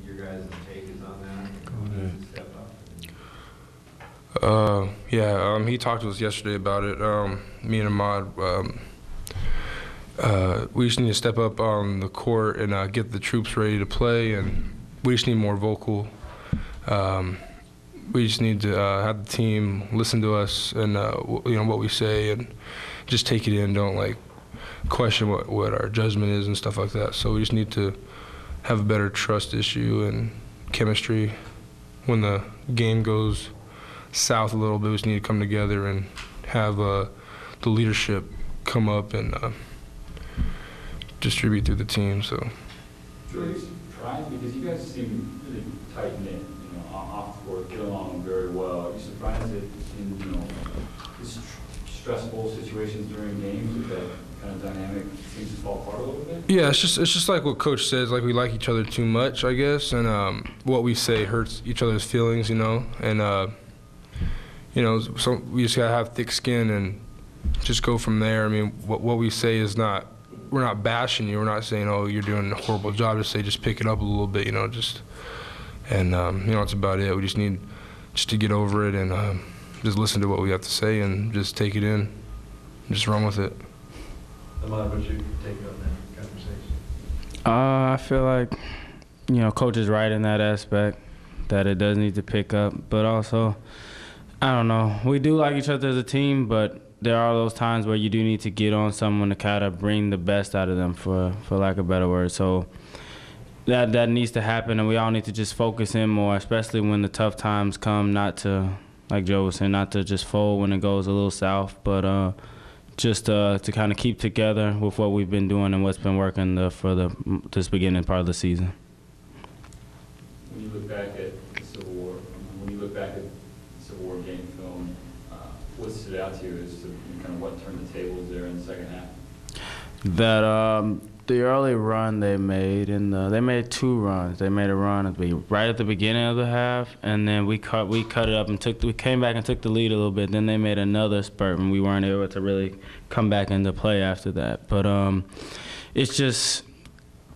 your guys' take is on that? Step up? He talked to us yesterday about it. Me and Ahmad, we just need to step up on the court and get the troops ready to play, and we just need more vocal. We just need to have the team listen to us and what we say, and just take it in. Don't question what our judgment is and stuff like that. So we just need to have a better trust issue and chemistry. When the game goes south a little bit, we just need to come together and have the leadership come up and distribute through the team. So. Surprised because you guys seem really tight knit, off the court, get along very well. Are you surprised that in these stressful situations during games that kind of dynamic seems to fall apart a little bit? Yeah, it's just like what Coach says. We like each other too much, I guess, and what we say hurts each other's feelings, and so we just gotta have thick skin and just go from there. I mean, what we say is not. We're not bashing you. We're not saying, "Oh, you're doing a horrible job." Just pick it up a little bit, that's about it. We just need to get over it and just listen to what we have to say and just take it in, and just run with it. Ahmad, what's your take on that conversation? I feel like, Coach is right in that aspect, that it does need to pick up. But also, I don't know. We do like each other as a team, but there are those times where you do need to get on someone to kind of bring the best out of them, for lack of a better word. So that needs to happen, and we all need to just focus in more, especially when the tough times come, not to, like Joe was saying, not to just fold when it goes a little south, but just to kind of keep together with what we've been doing and what's been working for this beginning part of the season. When you look back at the Civil War game film, what stood out to you as to kind of what turned the tables there in the second half? That the early run they made, they made two runs. They made a run right at the beginning of the half, and then we cut it up and we came back and took the lead a little bit. Then they made another spurt, and we weren't able to really come back into play after that. But it's just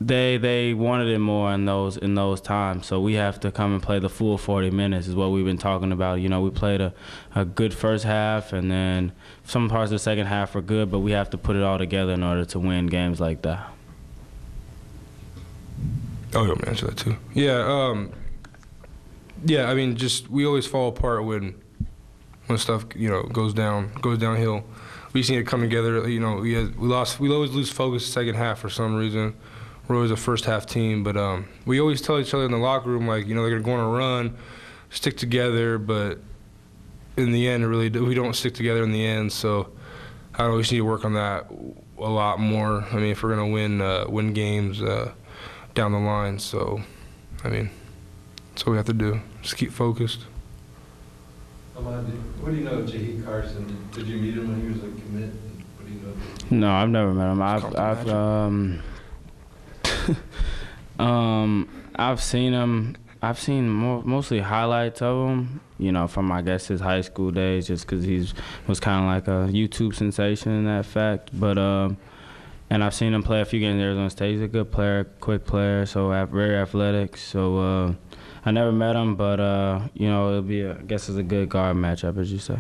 they wanted it more in those times. So we have to come and play the full 40 minutes is what we've been talking about. We played a good first half, and then some parts of the second half were good, but we have to put it all together in order to win games like that. Oh, you want me to answer that too? Yeah, I mean, we always fall apart when stuff goes downhill. We just need to come together. We always lose focus the second half for some reason. We're always a first half team, but we always tell each other in the locker room, they're going to run, stick together, but in the end, we don't stick together in the end. So I don't know, we just need to work on that a lot more. I mean, if we're going to win games down the line. So, I mean, that's what we have to do. Just keep focused. Ahmad, what do you know of Jahii Carson? Did you meet him when he was a commit? What do you know? No, I've never met him. I've seen him. I've seen mostly highlights of him, from I guess his high school days, just because he was kind of like a YouTube sensation in that fact. But and I've seen him play a few games at Arizona State. He's a good player, quick player, so very athletic. So I never met him, but it'll be I guess it's a good guard matchup, as you say.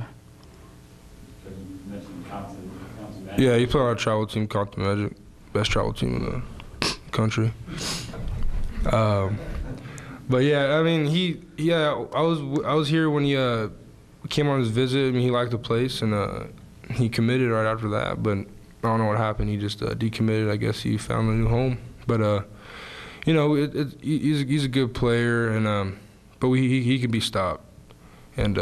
You mentioned Compton Magic. Yeah, he played on our travel team, Compton Magic, best travel team in the country. But yeah, I mean, I was here when he came on his visit. I mean, he liked the place, and he committed right after that. But I don't know what happened. He just decommitted. I guess he found a new home. But he's a good player, and but he can be stopped, and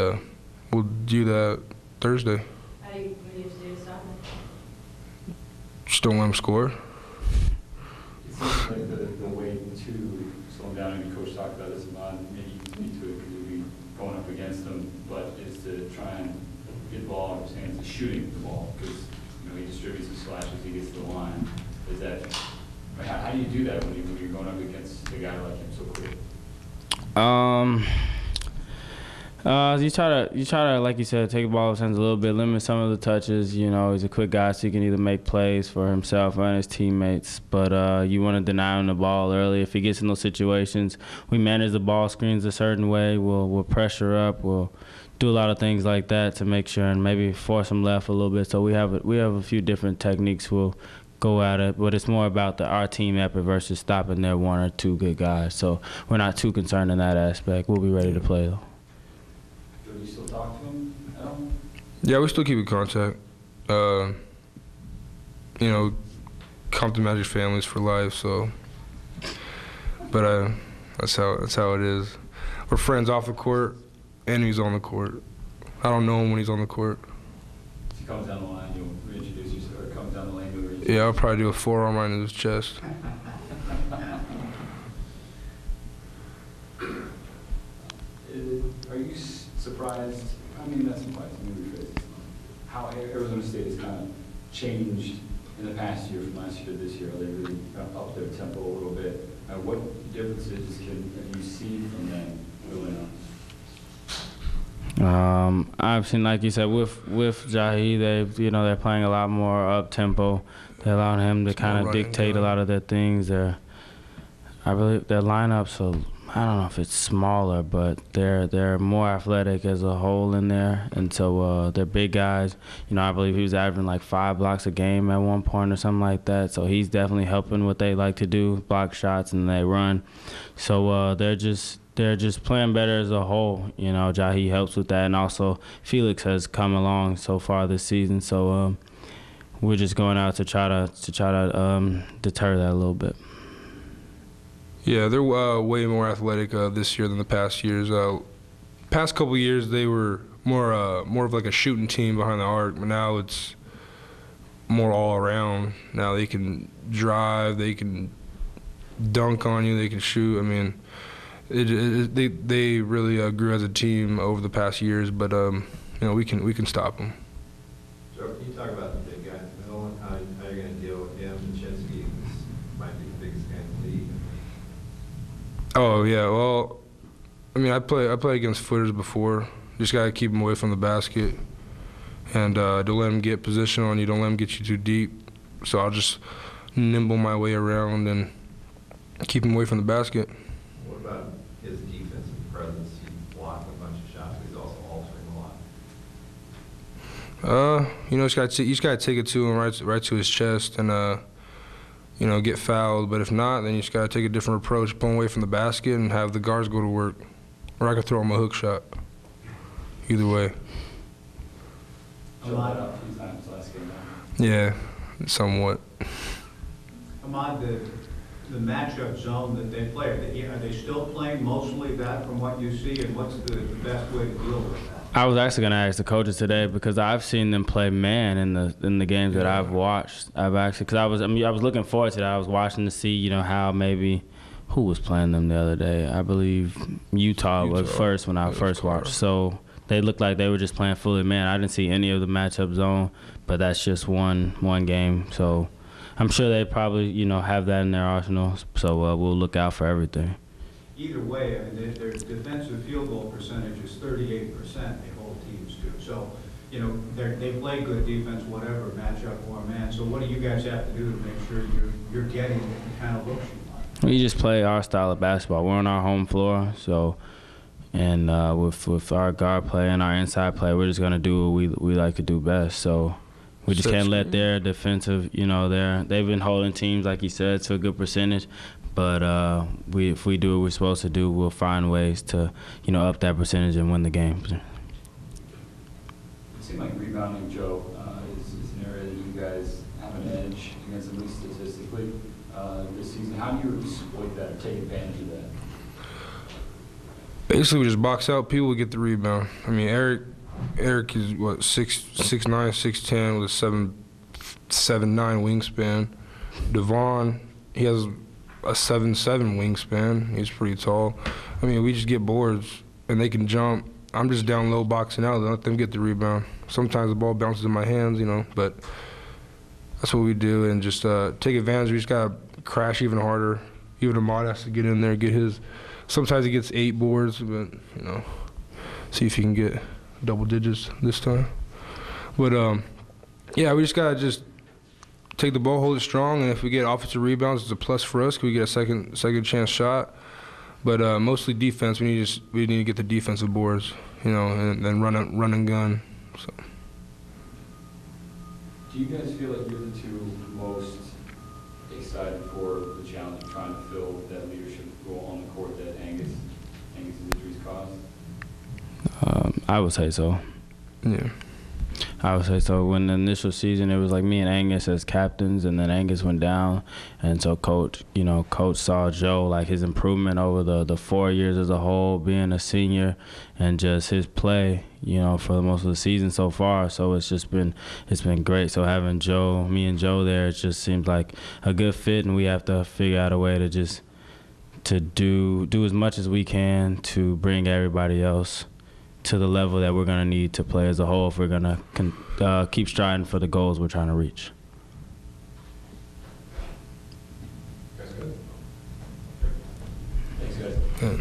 we'll do that Thursday. How do you do to stop him? Just don't let him score. It seems like the way to slow him down, and Coach talked about this, maybe you need to be going up against him, but is to try and get the ball in his hands, shooting the ball, because he distributes the slashes, he gets to the line. Is that how do you do that when you're going up against a guy like him so quick? You try to, like you said, take the ball out of his hands a little bit, limit some of the touches. You know, he's a quick guy, so he can either make plays for himself and his teammates. But you want to deny him the ball early. If he gets in those situations, we manage the ball screens a certain way. We'll pressure up. We'll do a lot of things like that to make sure and maybe force him left a little bit. So we have a few different techniques we'll go at it, but it's more about our team effort versus stopping their one or two good guys. So we're not too concerned in that aspect. We'll be ready to play though. Do you still talk to him at all? Yeah, we still keep in contact. You know, Compton Magic families for life. So, but that's how it is. We're friends off the court, and he's on the court. I don't know him when he's on the court. He comes down the line, you'll reintroduce yourself, or comes down the lane, you'll reintroduce Yeah, I'll probably do a forearm right in his chest. Are you surprised? I mean, that's surprising. Let me rephrase this. How Arizona State has kind of changed in the past year from last year to this year? Are they really kind of upped their tempo a little bit? What differences have you seen from them going on? I've seen, like you said, with Jahii, they're playing a lot more up tempo. They allow him to kind of dictate a lot of their things. I believe their lineups are, I don't know if it's smaller, but they're more athletic as a whole in there, and so they're big guys. You know, I believe he was averaging like 5 blocks a game at one point or something like that. So he's definitely helping what they like to do, block shots and they run. So they're just playing better as a whole. You know, Jahii helps with that, and also Felix has come along so far this season. So we're just going out to try to deter that a little bit. Yeah, they're way more athletic this year than the past years. Past couple years, they were more of like a shooting team behind the arc, but now it's more all around. Now they can drive, they can dunk on you, they can shoot. I mean, they really grew as a team over the past years, but you know, we can stop them. Joe, can you talk about the big guy in the middle and how you're going to deal with him? Chinsky might be the biggest guy in the league. Oh yeah, well, I mean, I play against footers before. Just gotta keep them away from the basket, and don't let them get position on you. Don't let them get you too deep. So I'll just nimble my way around and keep them away from the basket. What about his defensive presence? He blocked a bunch of shots, but he's also altering a lot. You know, you just gotta take it to him right to his chest and you know, get fouled. But if not, then you just gotta take a different approach, pull away from the basket, and have the guards go to work. Or I could throw him a hook shot. Either way. Ahmad up a few times last game. Yeah, somewhat. Ahmad, the matchup zone that they play, are they still playing mostly that from what you see, and what's the best way to deal with that? I was actually going to ask the coaches today because I've seen them play man in the games that I've watched. Because I was looking forward to that. I was watching to see, you know, how maybe who was playing them the other day. I believe Utah was first when I first watched. So they looked like they were just playing fully man. I didn't see any of the matchup zone, but that's just one game. So I'm sure they probably, you know, have that in their arsenal. So we'll look out for everything. Either way, I mean, their defensive field goal percentage is 38%. They hold teams to. So, you know, they play good defense, whatever, matchup or man. So what do you guys have to do to make sure you're getting the kind of looks you want? We just play our style of basketball. We're on our home floor, so and with our guard play and our inside play, we're just gonna do what we like to do best. So we just can't let their defensive, you know, they've been holding teams, like you said, to a good percentage. But if we do what we're supposed to do, we'll find ways to, you know, up that percentage and win the game. It seemed like rebounding, Joe, is an area that you guys have an edge against, at least statistically, this season. How do you exploit that or take advantage of that? Basically, we just box out people, we get the rebound. I mean, Eric is, what, 6'9", 6'10", with a 7'9" wingspan. Devon, he has a 7'7" wingspan. He's pretty tall. I mean, we just get boards, and they can jump. I'm just down low boxing out, let them get the rebound. Sometimes the ball bounces in my hands, you know, but that's what we do, and just take advantage. We just got to crash even harder. Even Ahmad has to get in there, get his. Sometimes he gets 8 boards, but, you know, see if he can get double digits this time. But yeah, we just gotta just take the ball, hold it strong, and if we get offensive rebounds, it's a plus for us because we get a second chance shot. But mostly defense. We need to get the defensive boards, you know, and then run and gun. So. Do you guys feel like you're the two most excited for the challenge of trying to fill that leadership role on the court that Angus's injuries caused? I would say so. Yeah. I would say so. When the initial season, it was like me and Angus as captains, and then Angus went down, and so coach saw Joe, like his improvement over the 4 years as a whole, being a senior, and just his play, you know, for most of the season so far. So it's been great. So having me and Joe there, it just seems like a good fit, and we have to figure out a way to just do as much as we can to bring everybody else to the level that we're going to need to play as a whole if we're going to keep striving for the goals we're trying to reach. That's good. Thanks, guys. Yeah.